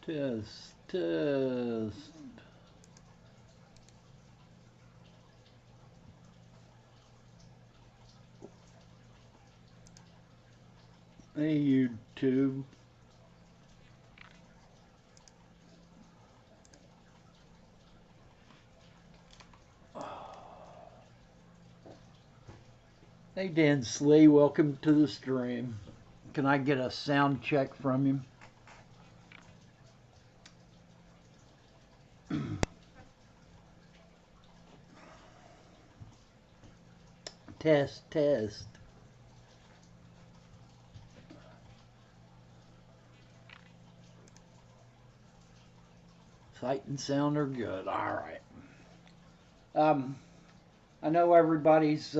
Test, test. Hey, YouTube. Hey, Dan Slee. Welcome to the stream. Can I get a sound check from you? Test, test. Sight and sound are good. All right. Um, I know everybody's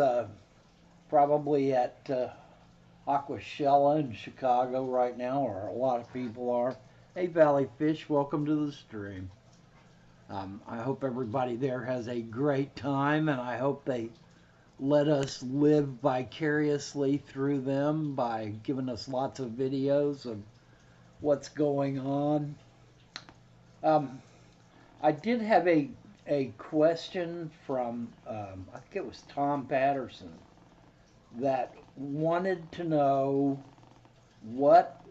probably at Aquashella in Chicago right now, or a lot of people are. Hey, Valley Fish, welcome to the stream. I hope everybody there has a great time, and I hope they let us live vicariously through them by giving us lots of videos of what's going on. Um, I did have a question from, I think it was Tom Patterson, that wanted to know what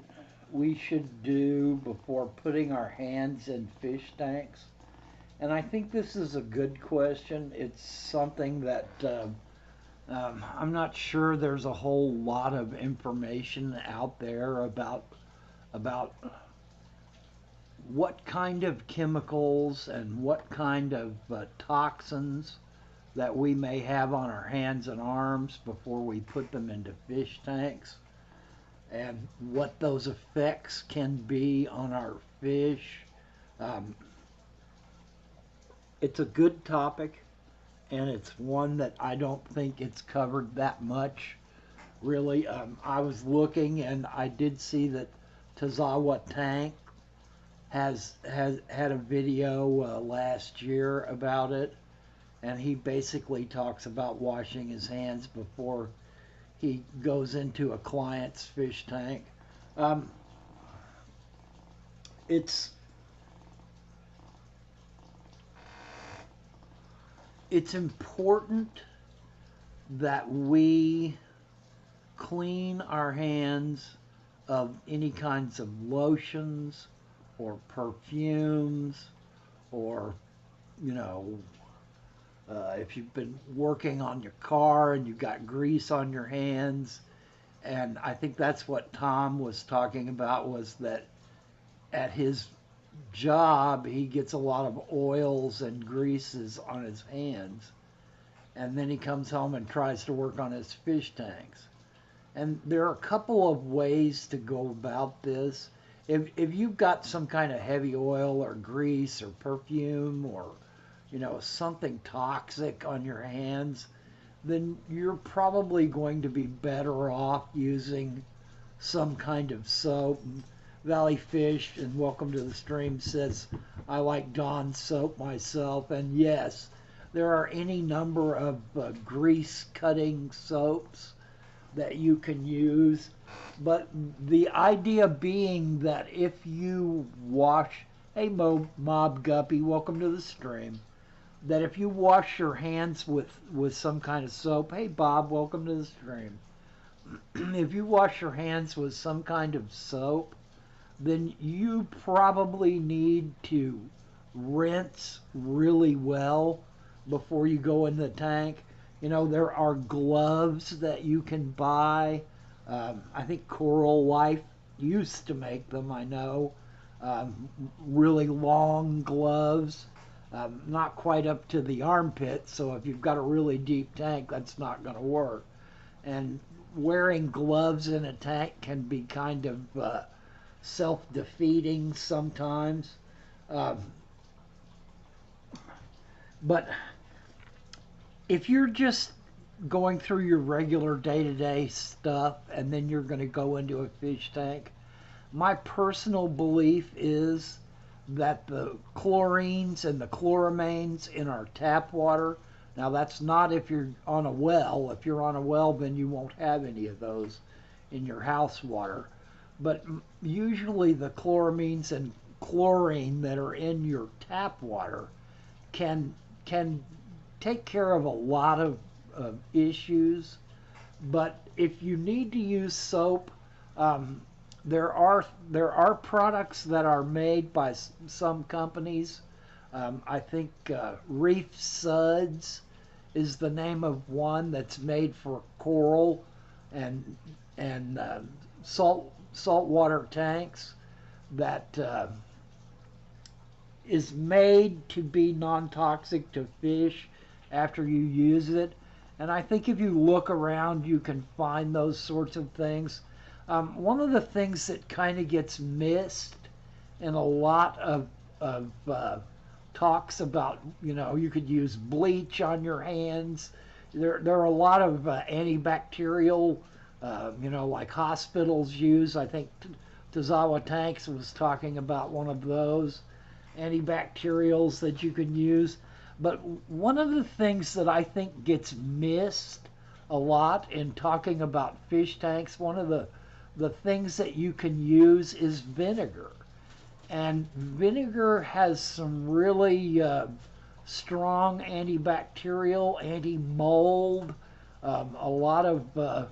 we should do before putting our hands in fish tanks. And I think this is a good question. It's something that I'm not sure there's a whole lot of information out there about what kind of chemicals and what kind of toxins that we may have on our hands and arms before we put them into fish tanks, and what those effects can be on our fish. Um, it's a good topic, and it's one that I don't think it's covered that much, really. I was looking, and I did see that Tazawa Tank has had a video last year about it, and he basically talks about washing his hands before he goes into a client's fish tank. Um, it's it's important that we clean our hands of any kinds of lotions or perfumes, or you know if you've been working on your car and you've got grease on your hands. And I think that's what Tom was talking about, was that at his job he gets a lot of oils and greases on his hands, and then he comes home and tries to work on his fish tanks. And there are a couple of ways to go about this. If you've got some kind of heavy oil or grease or perfume, or something toxic on your hands, then you're probably going to be better off using some kind of soap. Valley Fish, and welcome to the stream, says, I like Dawn soap myself. And yes, there are any number of grease cutting soaps that you can use. But the idea being that if you wash, hey Mob Guppy, welcome to the stream, that if you wash your hands with some kind of soap, hey Bob, welcome to the stream. If you wash your hands with some kind of soap, then you probably need to rinse really well before you go in the tank. There are gloves that you can buy. I think Coral Life used to make them, I know. Really long gloves, not quite up to the armpit, so if you've got a really deep tank, that's not going to work. And wearing gloves in a tank can be kind of self-defeating sometimes. Um, but if you're just going through your regular day-to-day stuff and then you're going to go into a fish tank, my personal belief is that the chlorines and the chloramines in our tap water, now that's not if you're on a well. If you're on a well, then you won't have any of those in your house water. But usually the chloramines and chlorine that are in your tap water can take care of a lot of issues. But if you need to use soap, um, there are products that are made by some companies. I think Reef Suds is the name of one that's made for coral and and saltwater tanks that is made to be non-toxic to fish after you use it. And I think if you look around, you can find those sorts of things. One of the things that kind of gets missed in a lot of talks about, you could use bleach on your hands. There are a lot of antibacterial, like hospitals use. I think Tazawa Tanks was talking about one of those antibacterials that you can use. But one of the things that I think gets missed a lot in talking about fish tanks, one of the things that you can use is vinegar. And vinegar has some really strong antibacterial, anti-mold. A lot of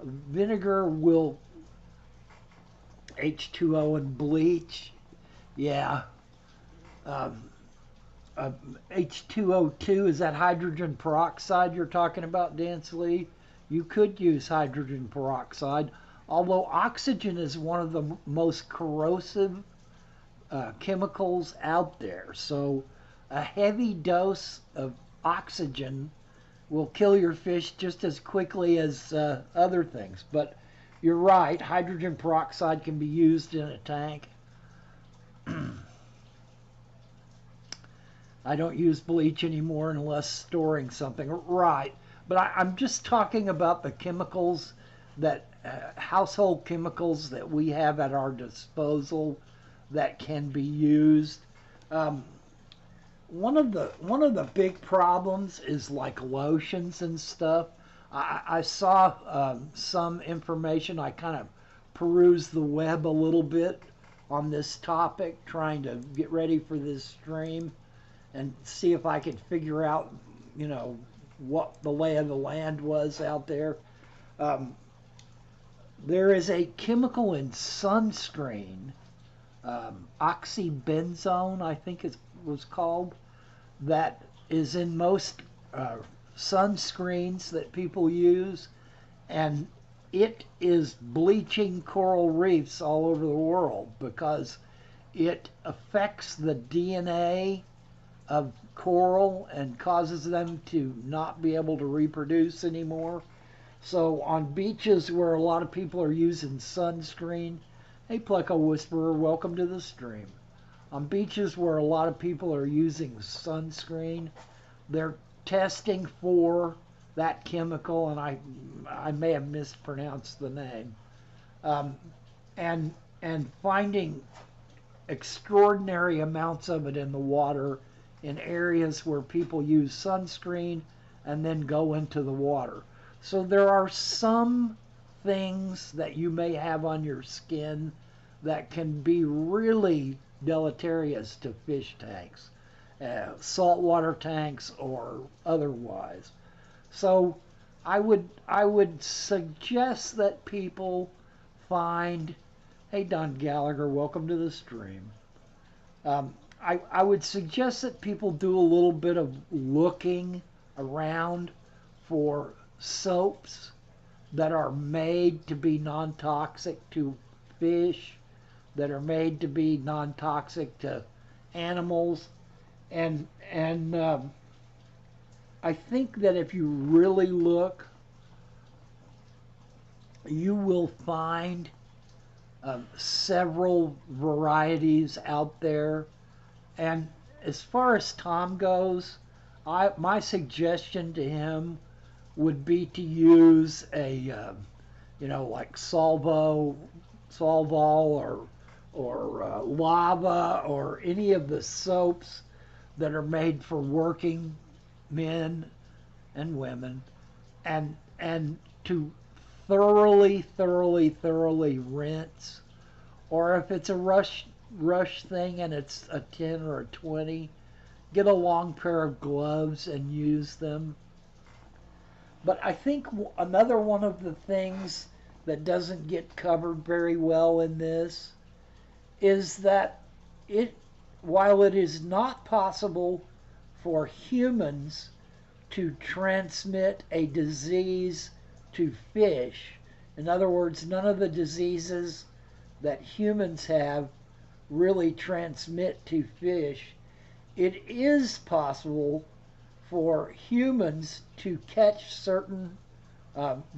vinegar will H2O and bleach. Yeah. Um, H2O2, is that hydrogen peroxide you're talking about, Dansley? You could use hydrogen peroxide, although oxygen is one of the most corrosive chemicals out there. So a heavy dose of oxygen will kill your fish just as quickly as other things. But you're right, hydrogen peroxide can be used in a tank. I don't use bleach anymore unless storing something. Right. But I'm just talking about the chemicals that, household chemicals that we have at our disposal that can be used. One of the big problems is like lotions and stuff. I saw some information. I kind of perused the web a little bit on this topic, trying to get ready for this stream and see if I could figure out, what the lay of the land was out there. There is a chemical in sunscreen, oxybenzone, I think it was called, that is in most sunscreens that people use, and it is bleaching coral reefs all over the world because it affects the DNA of coral and causes them to not be able to reproduce anymore. So on beaches where a lot of people are using sunscreen, hey Pleco Whisperer, welcome to the stream. On beaches where a lot of people are using sunscreen, they're testing for that chemical, and I may have mispronounced the name, and finding extraordinary amounts of it in the water in areas where people use sunscreen and then go into the water. So there are some things that you may have on your skin that can be really deleterious to fish tanks, saltwater tanks or otherwise. So I would suggest that people find, hey Don Gallagher, welcome to the stream. I would suggest that people do a little bit of looking around for soaps that are made to be non-toxic to fish, that are made to be non-toxic to animals, and I think that if you really look, you will find several varieties out there. And as far as Tom goes, my suggestion to him would be to use a, like Solvol or Lava or any of the soaps that are made for working men and women, and to thoroughly rinse. Or if it's a rush thing and it's a 10 or a 20, get a long pair of gloves and use them. But I think another one of the things that doesn't get covered very well in this is that it, while it is not possible for humans to transmit a disease to fish, in other words, none of the diseases that humans have really transmit to fish, it is possible for humans to catch certain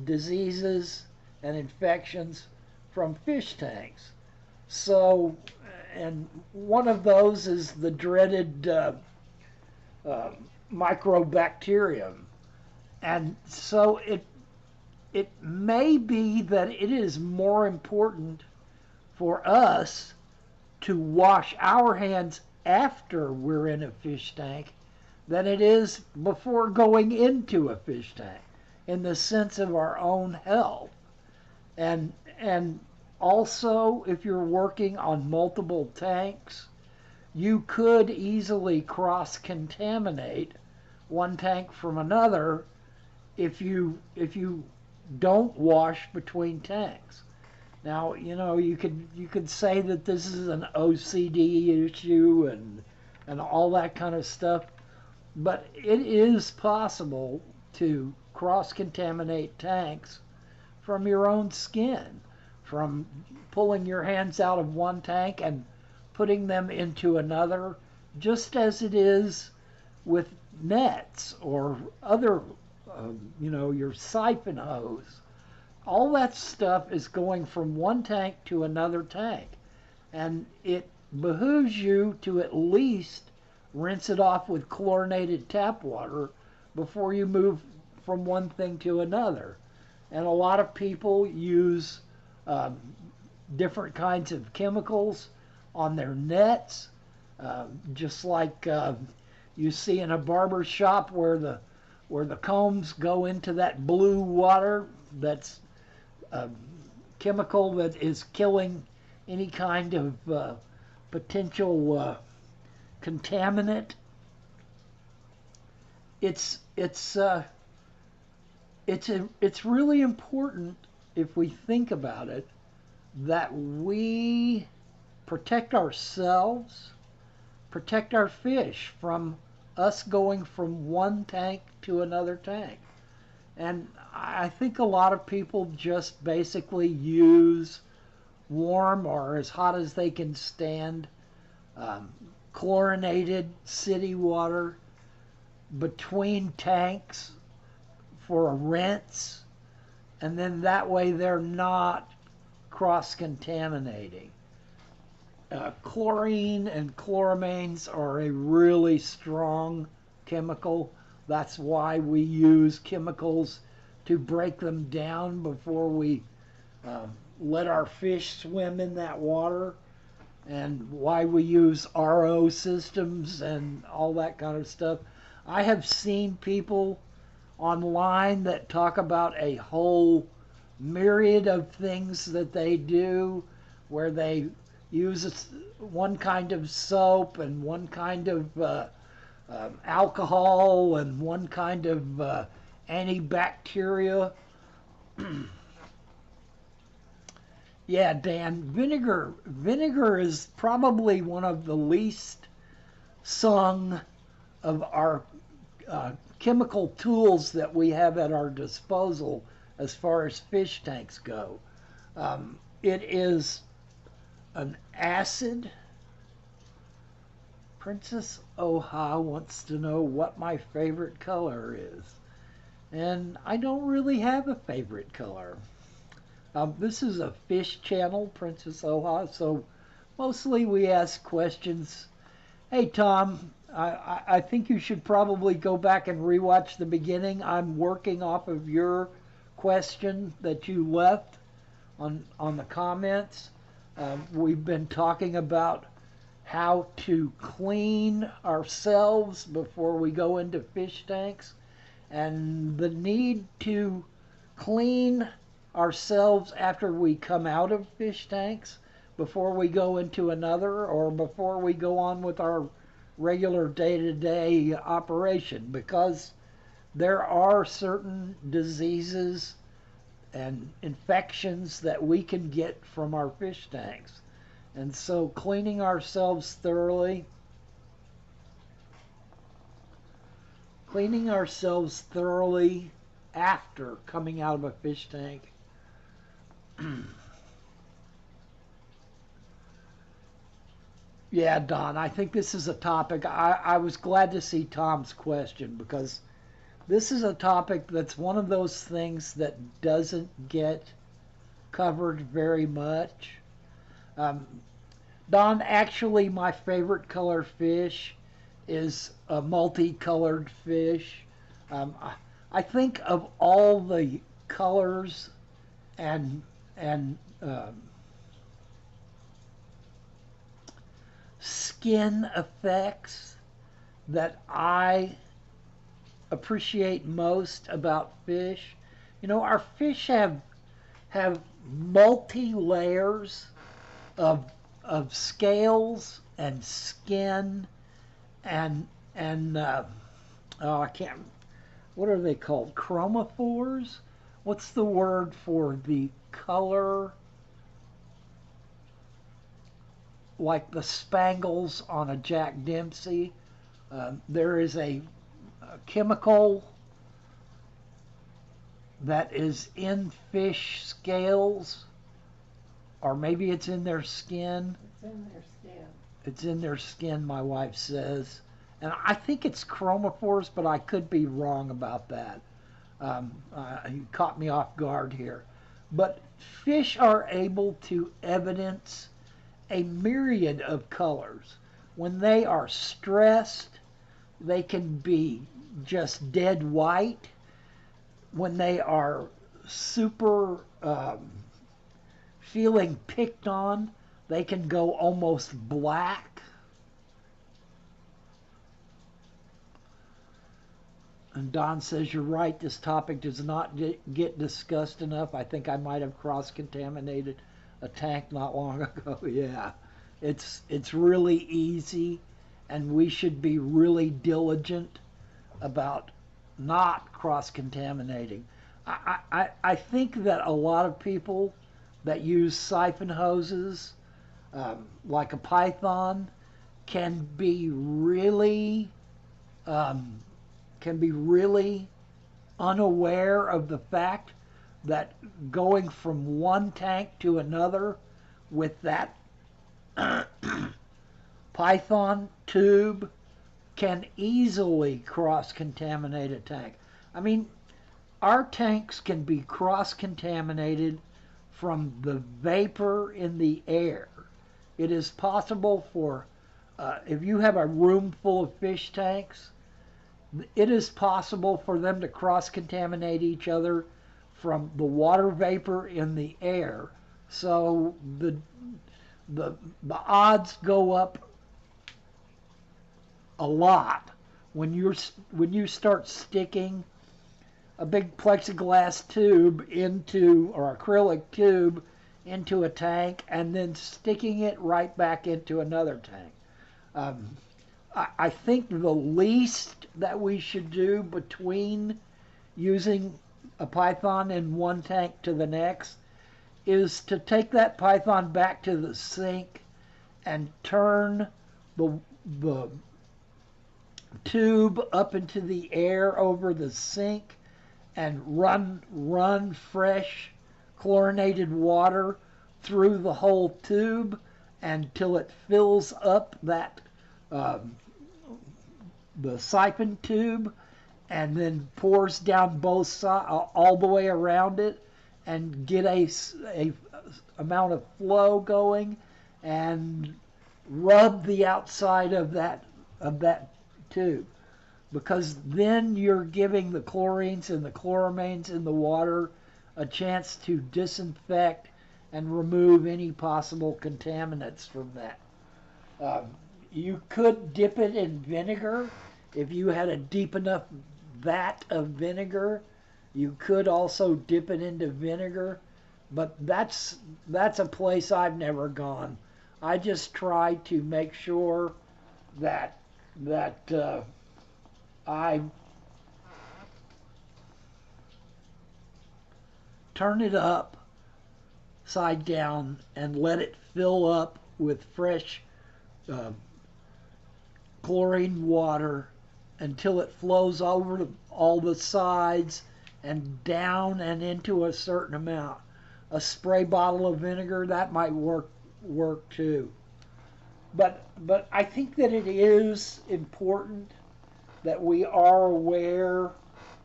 diseases and infections from fish tanks. So, and one of those is the dreaded microbacterium. And so it may be that it is more important for us to wash our hands after we're in a fish tank than it is before going into a fish tank, in the sense of our own health. And also, if you're working on multiple tanks, you could easily cross-contaminate one tank from another if you don't wash between tanks. Now, you could say that this is an OCD issue and all that kind of stuff, but it is possible to cross-contaminate tanks from your own skin, from pulling your hands out of one tank and putting them into another, just as it is with nets or other, your siphon hose. All that stuff is going from one tank to another tank. And it behooves you to at least rinse it off with chlorinated tap water before you move from one thing to another. And a lot of people use different kinds of chemicals on their nets, just like you see in a barber shop where the combs go into that blue water that's chemical that is killing any kind of potential contaminant. It's really important, if we think about it, that we protect ourselves, protect our fish from us going from one tank to another tank. And I think a lot of people just basically use warm or as hot as they can stand chlorinated city water between tanks for a rinse, and then that way they're not cross-contaminating. Chlorine and chloramines are a really strong chemical. That's why we use chemicals to break them down before we let our fish swim in that water, and why we use RO systems and all that kind of stuff. I have seen people online that talk about a whole myriad of things that they do, where they use one kind of soap and one kind of alcohol and one kind of antibacterial. Yeah, Dan, vinegar is probably one of the least sung of our chemical tools that we have at our disposal as far as fish tanks go. It is an acid. Princess Oha wants to know what my favorite color is. And I don't really have a favorite color. This is a fish channel, Princess Oha, so mostly we ask questions. Hey, Tom, I think you should probably go back and rewatch the beginning. I'm working off of your question that you left on the comments. We've been talking about how to clean ourselves before we go into fish tanks, and the need to clean ourselves after we come out of fish tanks, before we go into another or before we go on with our regular day-to-day operation, because there are certain diseases and infections that we can get from our fish tanks. And so cleaning ourselves thoroughly after coming out of a fish tank yeah, Don, I think this is a topic. I was glad to see Tom's question, because this is a topic that's one of those things that doesn't get covered very much. Um, Don, actually, my favorite color fish is a multicolored fish. I think of all the colors and and skin effects that I appreciate most about fish. You know, our fish have multi layers of scales and skin and oh, I can't. What are they called? Chromophores? What's the word for the color? Like the spangles on a Jack Dempsey. There is a chemical that is in fish scales, or maybe it's in their skin. It's in their skin. It's in their skin, my wife says. And I think it's chromophores, but I could be wrong about that. You caught me off guard here. But fish are able to evidence a myriad of colors. When they are stressed, they can be just dead white. When they are super feeling picked on, they can go almost black. And Don says, you're right, this topic does not get discussed enough. I think I might have cross-contaminated a tank not long ago. Yeah, it's really easy, and we should be really diligent about not cross-contaminating. I think that a lot of people that use siphon hoses, like a python, can be really unaware of the fact that going from one tank to another with that python tube can easily cross-contaminate a tank. I mean, our tanks can be cross-contaminated from the vapor in the air. It is possible for, if you have a room full of fish tanks, it is possible for them to cross-contaminate each other from the water vapor in the air. So the odds go up a lot when you start sticking a big plexiglass tube into, or acrylic tube into a tank, and then sticking it right back into another tank. I think the least that we should do between using a python in one tank to the next is to take that python back to the sink and turn the tube up into the air over the sink and run fresh chlorinated water through the whole tube until it fills up that the siphon tube, and then pours down both sides all the way around it, and get a amount of flow going, and rub the outside of that tube, because then you're giving the chlorines and the chloramines in the water a chance to disinfect and remove any possible contaminants from that. You could dip it in vinegar. If you had a deep enough vat of vinegar, you could also dip it into vinegar. but that's a place I've never gone. I just try to make sure that that I turn it up side down and let it fill up with fresh uh, chlorine water until it flows over all the sides and down and into a certain amount. A spray bottle of vinegar that might work too. But I think that it is important that we are aware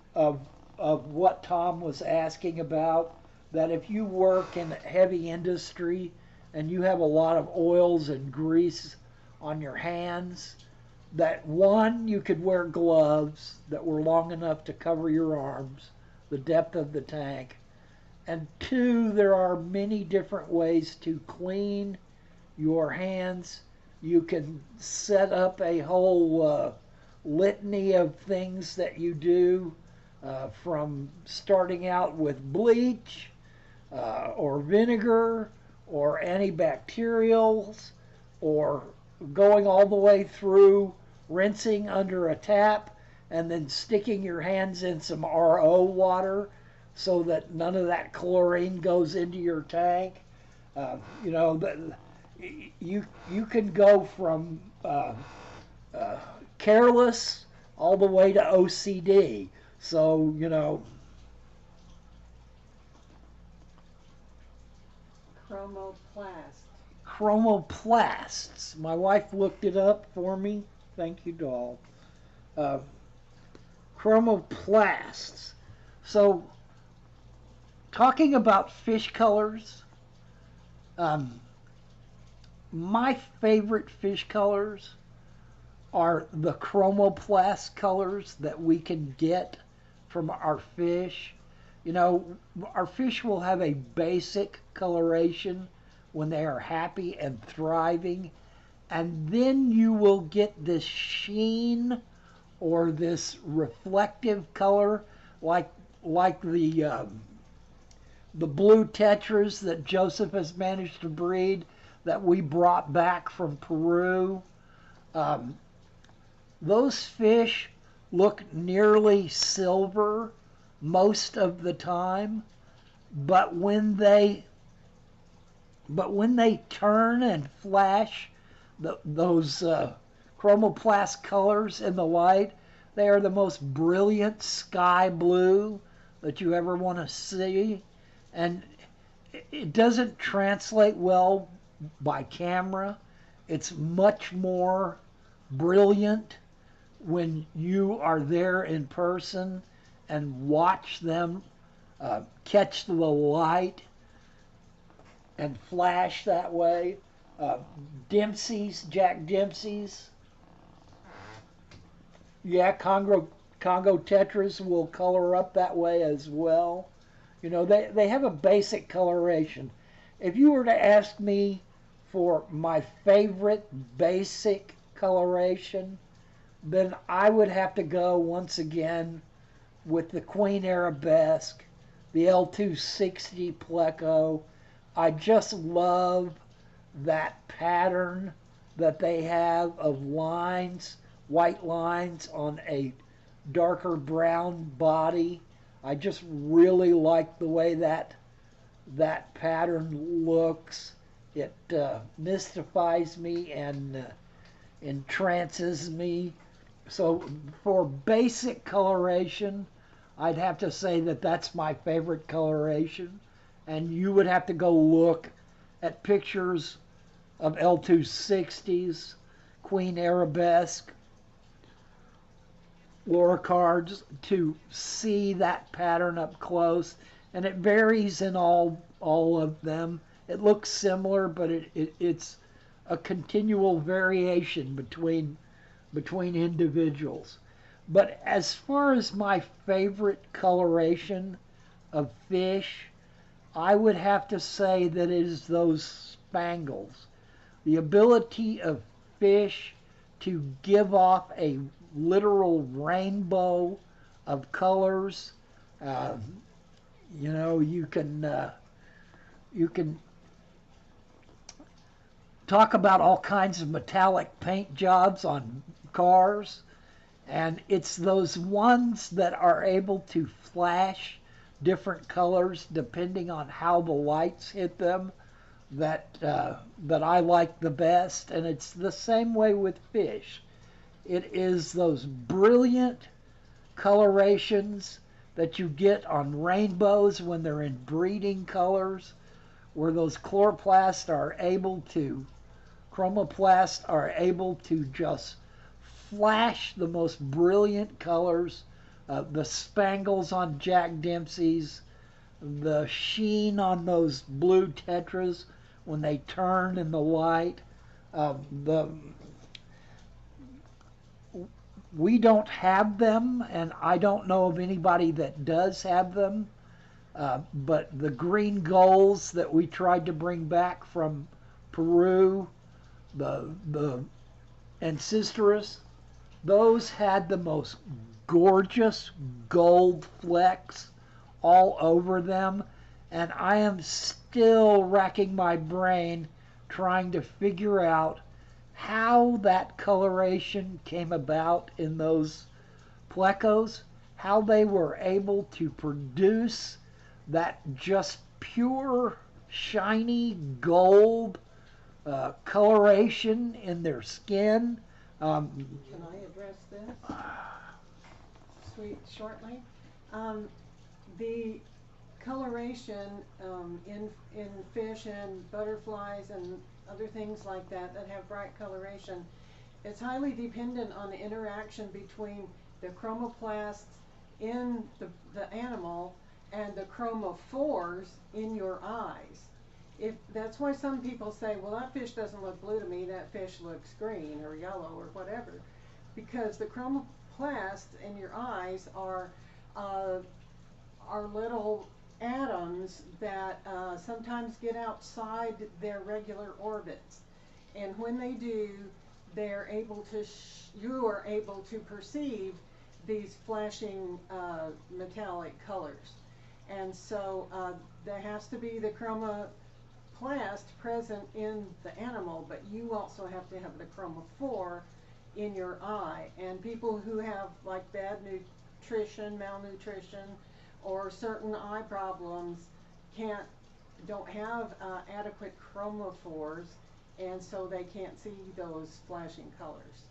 of what Tom was asking about. That if you work in heavy industry and you have a lot of oils and grease on your hands, that one, you could wear gloves that were long enough to cover your arms, the depth of the tank. And two, there are many different ways to clean your hands. You can set up a whole litany of things that you do, from starting out with bleach or vinegar or antibacterials, or going all the way through rinsing under a tap and then sticking your hands in some RO water so that none of that chlorine goes into your tank. You know, you can go from uh, careless all the way to OCD. So, you know, Chromoplast. chromoplasts. My wife looked it up for me. Thank you, doll. Uh, chromoplasts. So, talking about fish colors, um, my favorite fish colors are the chromoplast colors that we can get from our fish. You know, our fish will have a basic coloration when they are happy and thriving, and then you will get this sheen or this reflective color, like like the blue tetras that Joseph has managed to breed that we brought back from Peru. Um, those fish look nearly silver most of the time, but when they turn and flash those chromoplast colors in the light, they are the most brilliant sky blue that you ever want to see, and it doesn't translate well by camera. It's much more brilliant when you are there in person and watch them catch the light and flash that way. Uh, Jack Dempsey's, yeah, Congo Tetras will color up that way as well. You know, they have a basic coloration. If you were to ask me for my favorite basic coloration, then I would have to go once again with the Queen Arabesque, the L260 Pleco. I just love that pattern that they have of lines, white lines on a darker brown body. I just really like the way that pattern looks. It mystifies me and entrances me. So for basic coloration, I'd have to say that that's my favorite coloration. And you would have to go look at pictures of L260s, Queen Arabesque, Laura cards to see that pattern up close. And it varies in all of them. It looks similar, but it's a continual variation between individuals. But as far as my favorite coloration of fish, I would have to say that it is those spangles. The ability of fish to give off a literal rainbow of colors. Uh, you know, you can you can talk about all kinds of metallic paint jobs on cars, and it's those ones that are able to flash different colors depending on how the lights hit them that I like the best. And it's the same way with fish. It is those brilliant colorations that you get on rainbows when they're in breeding colors, where those chromoplasts are able to just flash the most brilliant colors. The spangles on Jack Dempsey's, the sheen on those blue tetras when they turn in the light. The We don't have them, and I don't know of anybody that does have them. But the green gulls that we tried to bring back from Peru, the Ancistrus, those had the most gorgeous gold flecks all over them, and I am still racking my brain trying to figure out how that coloration came about in those plecos, how they were able to produce that just pure, shiny gold coloration in their skin. Can I address this shortly? The coloration in fish and butterflies and other things like that have bright coloration, it's highly dependent on the interaction between the chromoplasts in the animal and the chromophores in your eyes. That's why some people say, well, that fish doesn't look blue to me, that fish looks green or yellow or whatever, because the chromoplasts in your eyes are little atoms that sometimes get outside their regular orbits, and when they do, they're able to you are able to perceive these flashing metallic colors. And so there has to be the chromoplast present in the animal, but you also have to have the chromophore in your eye. And people who have like bad nutrition, malnutrition, or certain eye problems don't have adequate chromophores, and so they can't see those flashing colors.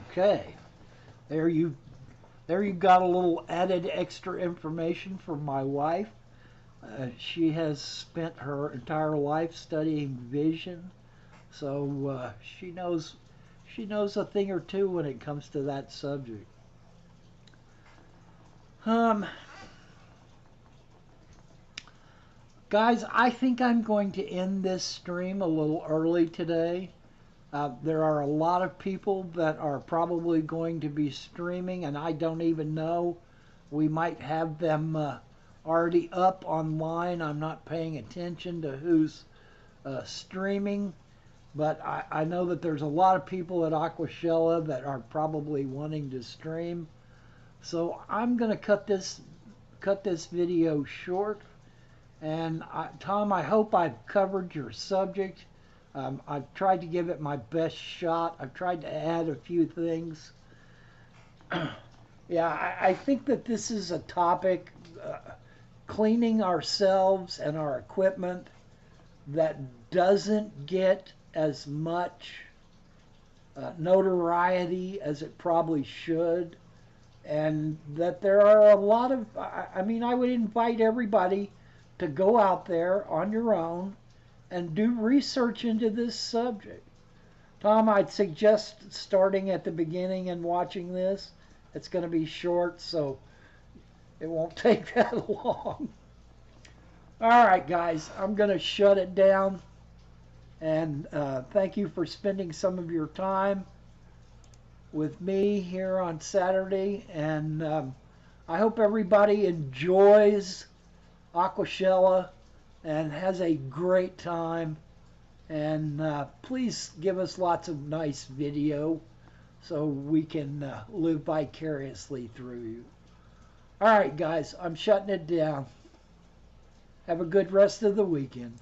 Okay, there you got a little added extra information from my wife. She has spent her entire life studying vision, so she knows a thing or two when it comes to that subject. Guys, I think I'm going to end this stream a little early today. There are a lot of people that are probably going to be streaming, and I don't even know. We might have them already up online. I'm not paying attention to who's streaming, but I know that there's a lot of people at Aquashella that are probably wanting to stream. So I'm going to cut this video short. And Tom, I hope I've covered your subject. I've tried to give it my best shot. I've tried to add a few things. Yeah, I think that this is a topic, cleaning ourselves and our equipment, that doesn't get as much notoriety as it probably should. And that there are a lot of, I mean, I would invite everybody to go out there on your own and do research into this subject. Tom, I'd suggest starting at the beginning and watching this. It's going to be short, so it won't take that long. All right, guys, I'm going to shut it down. And thank you for spending some of your time with me here on Saturday, and I hope everybody enjoys Aquashella and has a great time, and please give us lots of nice video so we can live vicariously through you. Alright guys, I'm shutting it down. Have a good rest of the weekend.